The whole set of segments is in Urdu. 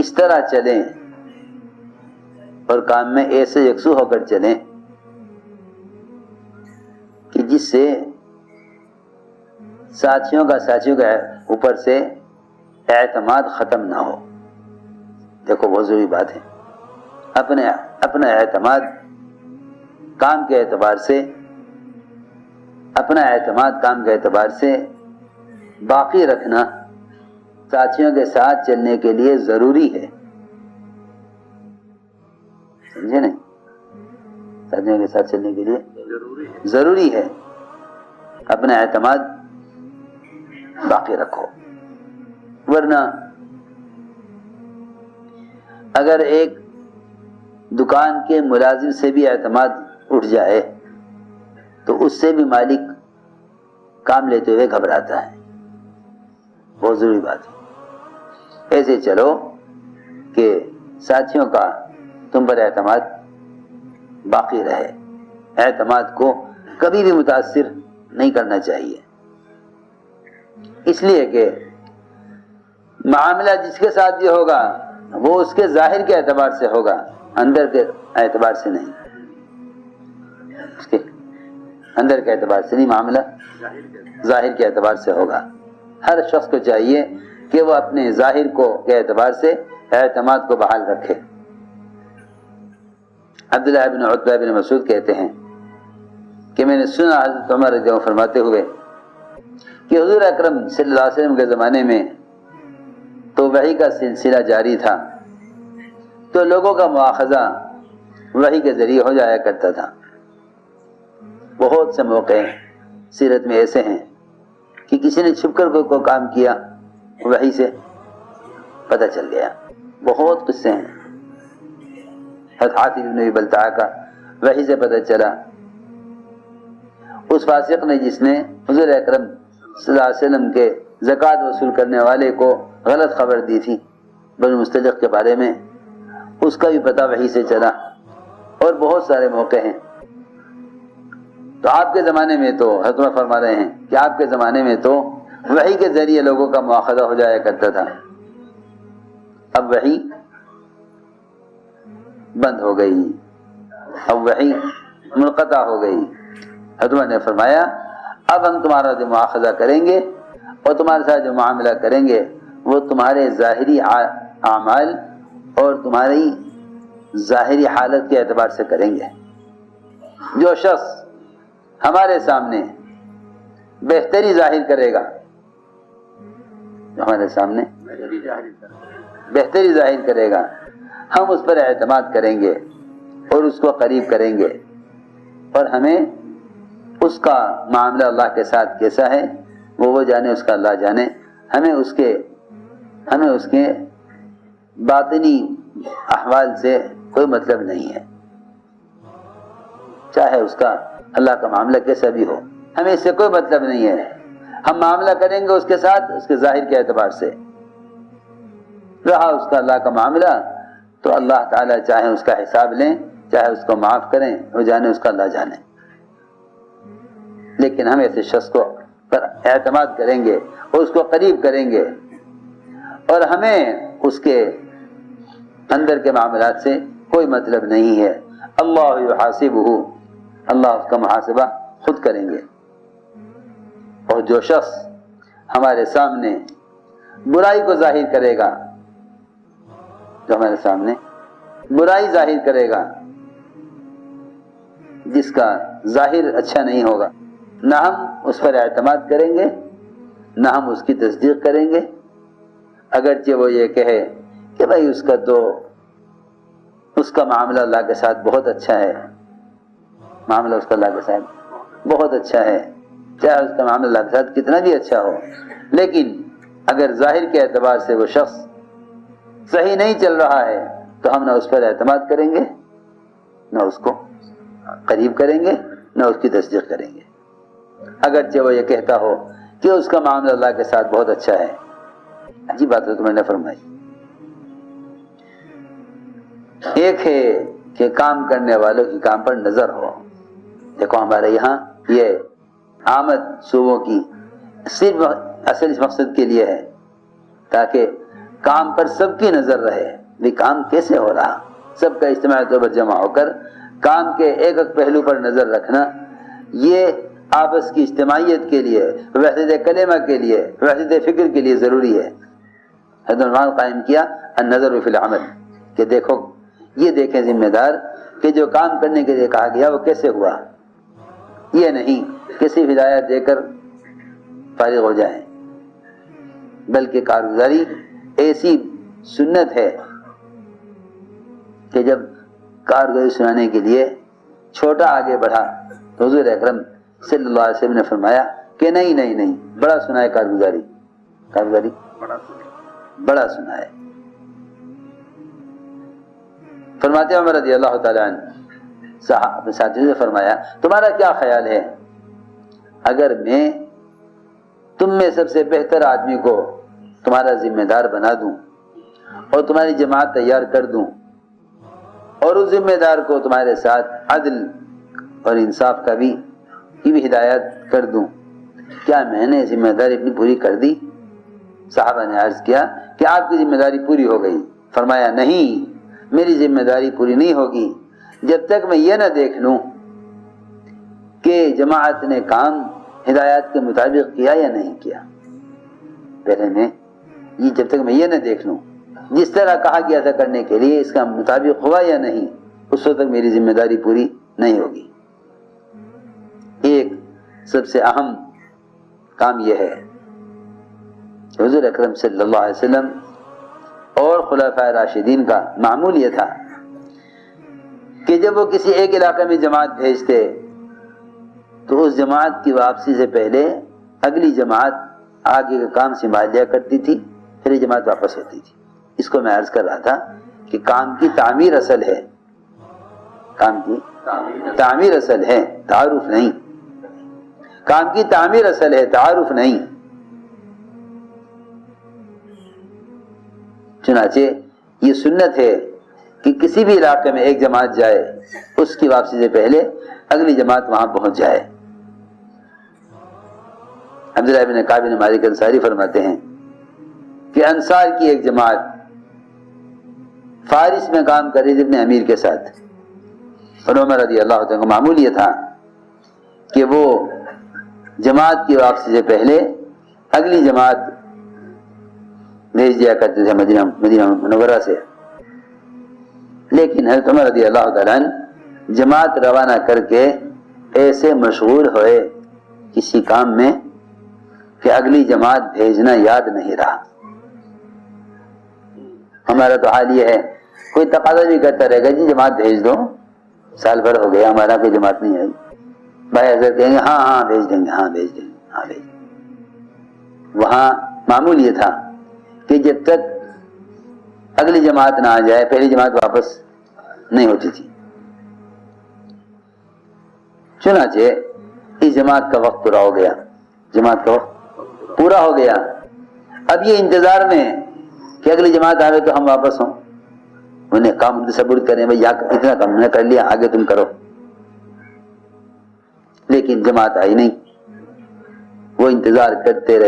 اس طرح چلیں اور کام میں ایسے یکسو ہو کر چلیں کہ جس سے ساتھیوں کا اوپر سے اعتماد ختم نہ ہو. دیکھو بہت ضروری بات ہے. اپنا اعتماد کام کے اعتبار سے باقی رکھنا ساتھیوں کے ساتھ چلنے کے لیے ضروری ہے. سمجھے نہیں؟ ساتھیوں کے ساتھ چلنے کے لیے ضروری ہے اپنا اعتماد باقی رکھو. ورنہ اگر ایک دکان کے ملازم سے بھی اعتماد اٹھ جائے تو اس سے بھی مالک کام لیتے ہوئے گھبراتا ہے. بہت ضروری بات ہے. ایسے چلو کہ ساتھیوں کا تم پر اعتماد باقی رہے. اعتماد کو کبھی بھی متاثر نہیں کرنا چاہیے، اس لیے کہ معاملہ جس کے ساتھ بھی ہوگا وہ اس کے ظاہر کے اعتبار سے ہوگا، اندر کے اعتبار سے نہیں. اس کے اندر کے اعتبار سے نہیں، معاملہ ظاہر کے اعتبار سے ہوگا. ہر شخص کو چاہیے کہ وہ اپنے ظاہر کے اعتبار سے اعتماد کو بحال رکھے. عبداللہ بن عتبہ بن مسعود کہتے ہیں کہ میں نے سنا حضرت عمر رضی اللہ عنہ فرماتے ہوئے کہ حضور اکرم صلی اللہ علیہ وسلم کے زمانے میں تو وحی کا سلسلہ جاری تھا، تو لوگوں کا مواخذہ وحی کے ذریعے ہو جایا کرتا تھا. بہت سے موقع سیرت میں ایسے ہیں کہ کسی نے چھپ کر کوئی کام کیا، وحی سے پتہ چل گیا. بہت قصے ہیں. حضرت حاتب بن ابی بلتعہ کا وحی سے پتہ چلا. اس فاسق نے جس نے حضور اکرم صلی اللہ علیہ وسلم کے زکوٰۃ وصول کرنے والے کو غلط خبر دی تھی بنو مستلق کے بارے میں، اس کا بھی پتہ وحی سے چلا. اور بہت سارے موقع ہیں. تو آپ کے زمانے میں تو حضرت عمر فرما رہے ہیں کہ آپ کے زمانے میں تو وحی کے ذریعے لوگوں کا مواخذہ ہو جایا کرتا تھا. اب وحی بند ہو گئی، اب وحی منقطع ہو گئی. حضرت عمر نے فرمایا اب ہم تمہارا جو مواخذہ کریں گے اور تمہارے ساتھ جو معاملہ کریں گے وہ تمہارے ظاہری اعمال اور تمہاری ظاہری حالت کے اعتبار سے کریں گے. جو شخص ہمارے سامنے بہتری ظاہر کرے گا، جو ہمارے سامنے بہتری ظاہر کرے گا، ہم اس پر اعتماد کریں گے اور اس کو قریب کریں گے. اور ہمیں اس کا معاملہ اللہ کے ساتھ کیسا ہے وہ جانے، اس کا اللہ جانے. ہمیں اس کے باطنی احوال سے کوئی مطلب نہیں ہے، چاہے اس کا اللہ کا معاملہ کیسا بھی ہو. ہمیں اس سے کوئی مطلب نہیں ہے. ہم معاملہ کریں گے اس کے ساتھ اس کے ظاہر کے اعتبار سے. رہا اس کا اللہ کا معاملہ تو اللہ تعالیٰ چاہے اس کا حساب لیں، چاہے اس کو معاف کریں، وہ جانے، اس کا اللہ جانے. لیکن ہم ایسے شخص کو پر اعتماد کریں گے اور اس کو قریب کریں گے، اور ہمیں اس کے اندر کے معاملات سے کوئی مطلب نہیں ہے. اللہ یحاسبہ، اللہ اس کا محاسبہ خود کریں گے. اور جو شخص ہمارے سامنے برائی کو ظاہر کرے گا، جو ہمارے سامنے برائی ظاہر کرے گا، جس کا ظاہر اچھا نہیں ہوگا، نہ ہم اس پر اعتماد کریں گے نہ ہم اس کی تصدیق کریں گے. اگرچہ وہ یہ کہے کہ بھائی اس کا معاملہ اللہ کے ساتھ بہت اچھا ہے، معاملہ اس کا اللہ کے ساتھ بہت اچھا ہے، چاہے اس کا معاملہ اللہ کے ساتھ کتنا بھی اچھا ہو، لیکن اگر ظاہر کے اعتبار سے وہ شخص صحیح نہیں چل رہا ہے تو ہم نہ اس پر اعتماد کریں گے، نہ اس کو قریب کریں گے، نہ اس کی تصدیق کریں گے. اگرچہ وہ یہ کہتا ہو کہ اس کا معاملہ اللہ کے ساتھ بہت اچھا ہے. عجیب بات ہے تم نے فرمائی. ایک ہے کہ کام کرنے والوں کی کام پر نظر ہو. دیکھو ہمارے یہاں یہ آمد صوبوں کی صرف اصل اس مقصد کے لیے ہے تاکہ کام پر سب کی نظر رہے، بھی کام کیسے ہو رہا، سب کا اجتماع طور پر جمع ہو کر کام کے ایک ایک پہلو پر نظر رکھنا، یہ آپس کی اجتماعیت کے لیے، وحدت کلمہ کے لیے، وحدت فکر کے لیے ضروری ہے۔ حضرت عنوان قائم کیا النظر فی العمل، کہ دیکھو، یہ دیکھیں ذمہ دار کہ جو کام کرنے کے لیے کہا گیا وہ کیسے ہوا، یہ نہیں کہ صرف ہدایت دے کر فارغ ہو جائیں، بلکہ کارگزاری ایسی سنت ہے کہ جب کارگزاری سنانے کے لیے چھوٹا آگے بڑھا تو حضور اکرم صلی اللہ علیہ وسلم نے فرمایا کہ نہیں، بڑا سنائے کارگزاری بڑا سنائے۔ فرماتے عمر رضی اللہ تعالیٰ عنہ اپنے ساتھیوں سے فرمایا تمہارا کیا خیال ہے اگر میں تم میں سب سے بہتر آدمی کو تمہارا ذمہ دار بنا دوں اور تمہاری جماعت تیار کر دوں اور اس ذمہ دار کو تمہارے ساتھ عدل اور انصاف کی بھی ہدایت کر دوں، کیا میں نے ذمہ داری اپنی پوری کر دی؟ صحابہ نے عرض کیا کہ آپ کی ذمہ داری پوری ہو گئی۔ فرمایا نہیں، میری ذمہ داری پوری نہیں ہوگی جب تک میں یہ نہ دیکھ لوں کہ جماعت نے کام ہدایات کے مطابق کیا یا نہیں کیا۔ پہلے میں یہ جب تک میں یہ نہ دیکھ لوں جس طرح کہا گیا تھا کرنے کے لیے اس کا مطابق ہوا یا نہیں، اس وقت تک میری ذمہ داری پوری نہیں ہوگی۔ ایک سب سے اہم کام یہ ہے حضور اکرم صلی اللہ علیہ وسلم اور خلفائے راشدین کا معمول یہ تھا کہ جب وہ کسی ایک علاقے میں جماعت بھیجتے تو اس جماعت کی واپسی سے پہلے اگلی جماعت آگے کا کام سنبھال لیا کرتی تھی، پھر یہ جماعت واپس ہوتی تھی۔ اس کو میں عرض کر رہا تھا کہ کام کی تعمیر اصل ہے، کام کی تعمیر اصل ہے، تعارف نہیں۔ کام کی تعمیر اصل ہے، تعارف نہیں۔ چنانچہ یہ سنت ہے کہ کسی بھی علاقے میں ایک جماعت جائے، اس کی واپسی سے پہلے اگلی جماعت وہاں پہنچ جائے۔ عبداللہ بن کعب بن مالک انصاری فرماتے ہیں کہ انصار کی ایک جماعت فارس میں کام کر رہی تھی اپنے امیر کے ساتھ، اور عمر رضی اللہ عنہ کو معمول یہ تھا کہ وہ جماعت کی واپسی سے پہلے اگلی جماعت بھیج دیا کرتے تھے مدینہ منورہ سے۔ لیکن حضرت عمر رضی اللہ تعالیٰ عنہ جماعت روانہ کر کے ایسے مشغول ہوئے کسی کام میں کہ اگلی جماعت بھیجنا یاد نہیں رہا۔ ہمارا تو حال یہ ہے، کوئی تقاضا بھی کرتا رہے گا جی جماعت بھیج دو، سال بھر ہو گیا ہمارا کوئی جماعت نہیں آئی، بھائی حضرت کہیں گے ہاں بھیج دیں گے۔ وہاں معمول یہ تھا کہ جب تک اگلی جماعت نہ آ جائے پہلی جماعت واپس نہیں ہوتی تھی۔ چنانچہ اس جماعت کا وقت پورا ہو گیا، جماعت کا وقت پورا ہو گیا، اب یہ انتظار میں کہ اگلی جماعت آئے تو ہم واپس ہوں، انہیں کام تصور کریں بھائی اتنا کام نے کر لیا آگے تم کرو، لیکن جماعت آئی نہیں۔ وہ انتظار کرتے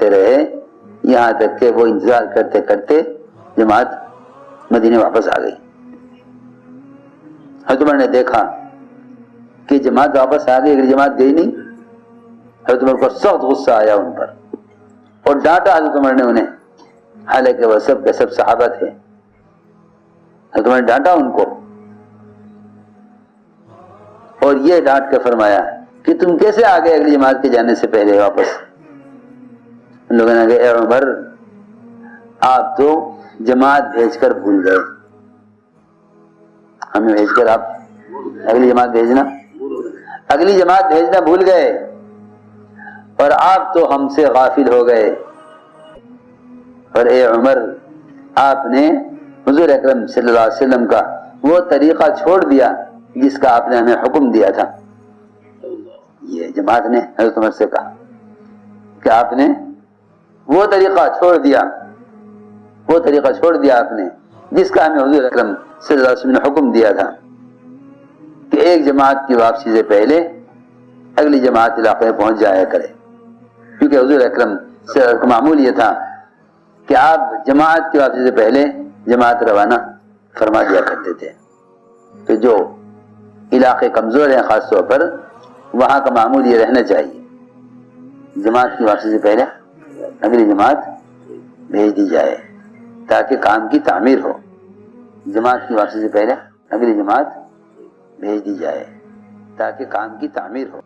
رہے یہاں تک کہ وہ انتظار کرتے کرتے جماعت مدینے واپس آ گئی۔ حضرت عمر نے دیکھا کہ جماعت واپس آ گئی، اگلی جماعت گئی نہیں۔ حضرت عمر کو سخت غصہ آیا ان پر اور ڈانٹا حضرت عمر نے انہیں، حالانکہ وہ سب کے سب صحابہ تھے۔ حضرت عمر نے ڈانٹا ان کو اور یہ ڈانٹ کے فرمایا کہ تم کیسے آ گئے اگلی جماعت کے جانے سے پہلے واپس؟ ان لوگوں نے کہا اے عمر آپ تو جماعت بھیج کر بھول گئے، ہمیں بھیج کر آپ اگلی جماعت بھیجنا بھول گئے، اور آپ تو ہم سے غافل ہو گئے۔ اور اے عمر آپ نے حضور اکرم صلی اللہ علیہ وسلم کا وہ طریقہ چھوڑ دیا جس کا آپ نے ہمیں حکم دیا تھا۔ یہ جماعت نے حضرت عمر سے کہا کہ آپ نے وہ طریقہ چھوڑ دیا آپ نے جس کا ہمیں حضور اکرم صلی اللہ علیہ وسلم نے حکم دیا تھا کہ ایک جماعت کی واپسی سے پہلے اگلی جماعت علاقے میں پہنچ جایا کرے، کیونکہ حضور اکرم صلی اللہ علیہ وسلم کا معمول یہ تھا کہ آپ جماعت کی واپسی سے پہلے جماعت روانہ فرما دیا کرتے تھے. تو جو علاقے کمزور ہیں خاص طور پر وہاں کا معمول یہ رہنا چاہیے جماعت کی واپسی سے پہلے اگلی جماعت بھیج دی جائے تاکہ کام کی تعمیر ہو. جماعت کی واپسی سے پہلے اگلی جماعت بھیج دی جائے تاکہ کام کی تعمیر ہو.